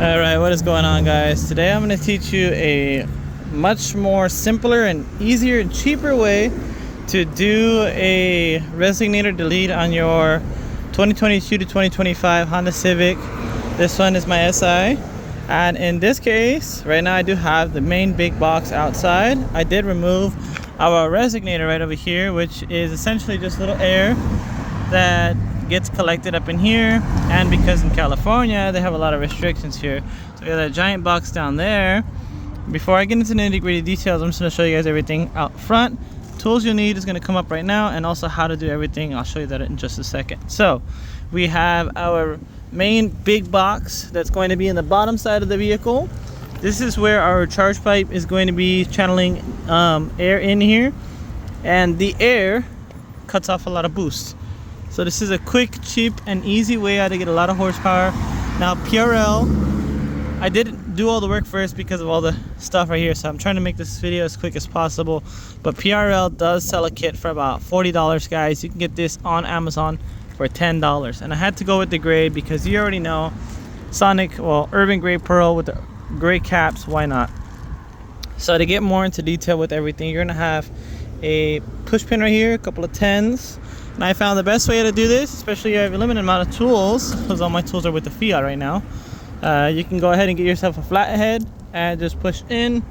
Alright, what is going on, guys? Today I'm going to teach you a much more simpler and easier and cheaper way to do a Resignator delete on your 2022 to 2025 Honda Civic. This one is my SI, and in this case right now I do have the main big box outside. I did remove our Resignator right over here, which is essentially just little air that gets collected up in here, and because in California they have a lot of restrictions here, so we got that giant box down there. Before I get into the nitty-gritty details, I'm just going to show you guys everything out front. Tools you'll need is going to come up right now, and also how to do everything. I'll show you that in just a second. So we have our main big box that's going to be in the bottom side of the vehicle. This is where our charge pipe is going to be channeling air in here, and the air cuts off a lot of boost. So this is a quick, cheap, and easy way how to get a lot of horsepower. Now PRL, I didn't do all the work first because of all the stuff right here, so I'm trying to make this video as quick as possible. But PRL does sell a kit for about $40, guys. You can get this on Amazon for $10. And I had to go with the gray because you already know Sonic, well, Urban Gray Pearl with the gray caps, why not? So to get more into detail with everything, you're gonna have a push pin right here, a couple of 10s. And I found the best way to do this, especially if you have a limited amount of tools, because all my tools are with the Fiat right now. You can go ahead and get yourself a flathead and just push in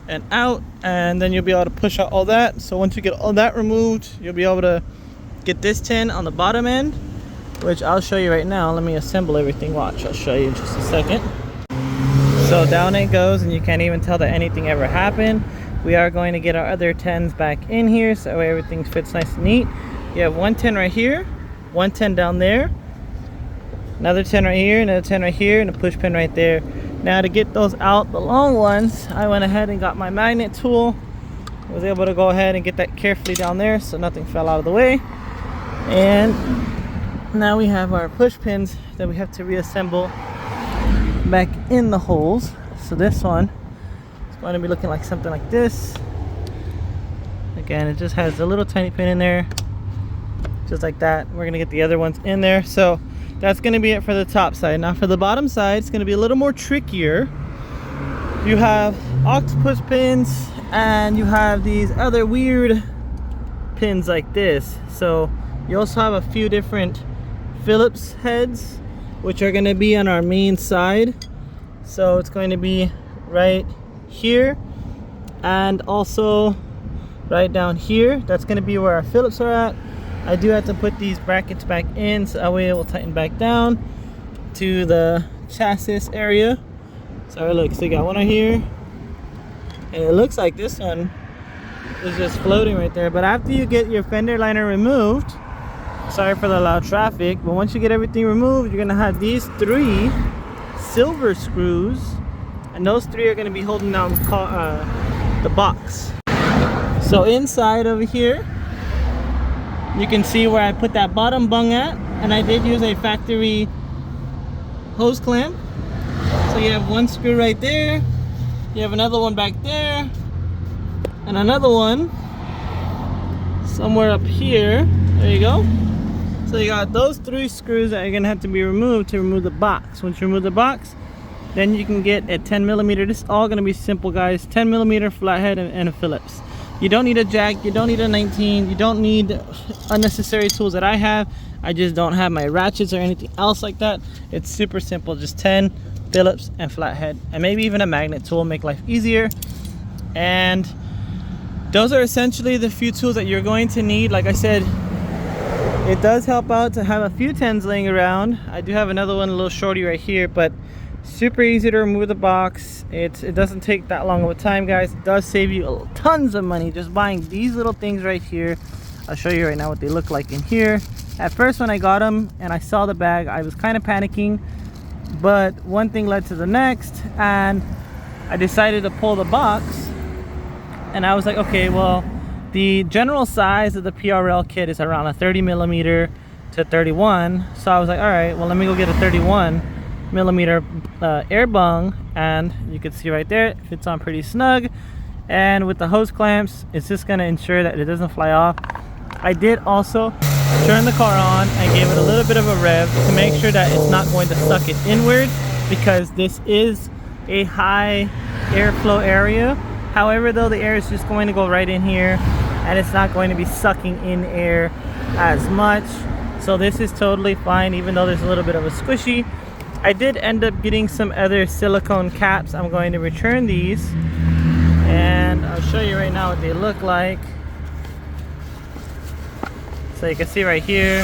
and out, and then you'll be able to push out all that. So once you get all that removed, you'll be able to get this 10 on the bottom end, which I'll show you right now. Let me assemble everything. Watch, I'll show you in just a second. So down it goes, and you can't even tell that anything ever happened. We are going to get our other 10s back in here, so that way everything fits nice and neat. You have one 10 right here, one 10 down there, another 10 right here, another 10 right here, and a push pin right there. Now to get those out, the long ones, I went ahead and got my magnet tool. I was able to go ahead and get that carefully down there so nothing fell out of the way. And now we have our push pins that we have to reassemble back in the holes. So this one is going to be looking like something like this. Again, it just has a little tiny pin in there, just like that. We're gonna get the other ones in there. So that's gonna be it for the top side. Now for the bottom side, it's gonna be a little more trickier. You have octopus pins, and you have these other weird pins like this. So you also have a few different Phillips heads, which are gonna be on our main side. So it's going to be right here, and also right down here. That's gonna be where our Phillips are at. I do have to put these brackets back in, so that way it will tighten back down to the chassis area. So look, so you got one right here, and it looks like this one is just floating right there. But after you get your fender liner removed, sorry for the loud traffic, but once you get everything removed, you're gonna have these 3 silver screws, and those 3 are gonna be holding down the box. So inside over here, you can see where I put that bottom bung at, and I did use a factory hose clamp. So you have one screw right there, you have another one back there, and another one somewhere up here. There you go. So you got those 3 screws that are gonna have to be removed to remove the box. Once you remove the box, then you can get a 10mm. This is all gonna be simple, guys. 10mm flathead and a Phillips. You don't need a jack, you don't need a 19, you don't need unnecessary tools that I have. I just don't have my ratchets or anything else like that. It's super simple, just 10, Phillips, and flathead, and maybe even a magnet tool, make life easier. And those are essentially the few tools that you're going to need. Like I said, it does help out to have a few 10s laying around. I do have another one, a little shorty right here, but super easy to remove the box. It doesn't take that long of a time, guys. It does save you tons of money just buying these little things right here. I'll show you right now what they look like in here. At first when I got them and I saw the bag, I was kind of panicking, but one thing led to the next, and I decided to pull the box, and I was like, okay, well, the general size of the PRL kit is around a 30mm to 31. So I was like, all right, well, let me go get a 31mm air bung, and you can see right there it fits on pretty snug. And with the hose clamps, it's just going to ensure that it doesn't fly off. I did also turn the car on and gave it a little bit of a rev to make sure that it's not going to suck it inward. because this is a high airflow area. However, though, the air is just going to go right in here and it's not going to be sucking in air as much. So this is totally fine, even though there's a little bit of a squishy. I did end up getting some other silicone caps. I'm going to return these and I'll show you right now what they look like. So you can see right here,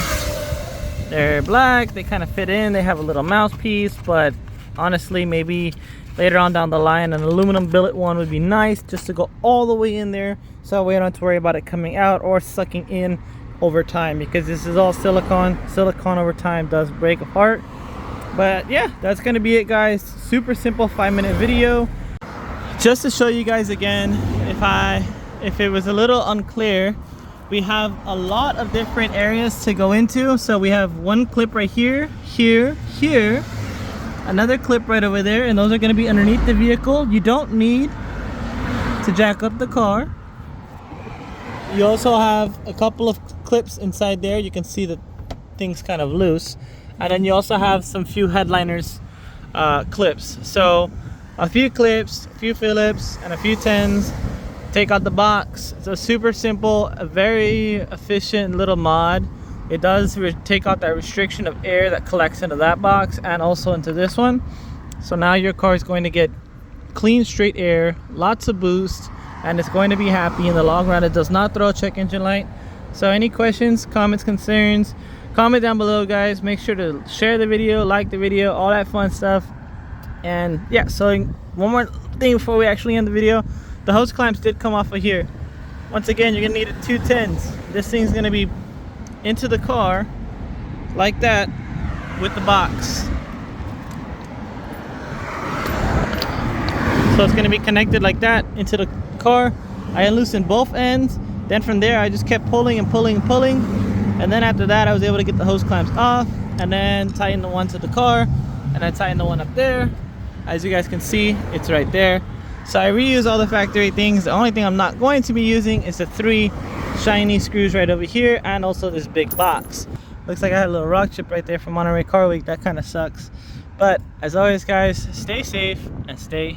they're black, they kind of fit in, they have a little mouthpiece, but honestly, maybe later on down the line an aluminum billet one would be nice, just to go all the way in there, so we don't have to worry about it coming out or sucking in over time, because this is all silicone. Silicone over time does break apart. But yeah, that's gonna be it, guys. Super simple 5-minute video, just to show you guys again, if it was a little unclear, we have a lot of different areas to go into. So we have one clip right here, here, another clip right over there, and those are going to be underneath the vehicle. You don't need to jack up the car. You also have a couple of clips inside there. You can see that things kind of loose, and then you also have some few headliners clips. So a few clips, a few Phillips, and a few 10s. Take out the box. It's a super simple, a very efficient little mod. It does take out that restriction of air that collects into that box and also into this one. So now your car is going to get clean, straight air, lots of boost, and it's going to be happy in the long run. It does not throw a check engine light. So any questions, comments, concerns, comment down below, guys. Make sure to share the video, like the video, all that fun stuff. And yeah, so one more thing before we actually end the video. The hose clamps did come off of here. Once again, you're gonna need 2 10s. This thing's gonna be into the car like that with the box. So it's gonna be connected like that into the car. I loosened both ends. Then from there, I just kept pulling and pulling and pulling. And then after that, I was able to get the hose clamps off and then tighten the one to the car. And I tightened the one up there. As you guys can see, it's right there. So I reuse all the factory things. The only thing I'm not going to be using is the 3 shiny screws right over here, and also this big box. Looks like I had a little rock chip right there from Monterey Car Week. That kind of sucks. But as always, guys, stay safe and stay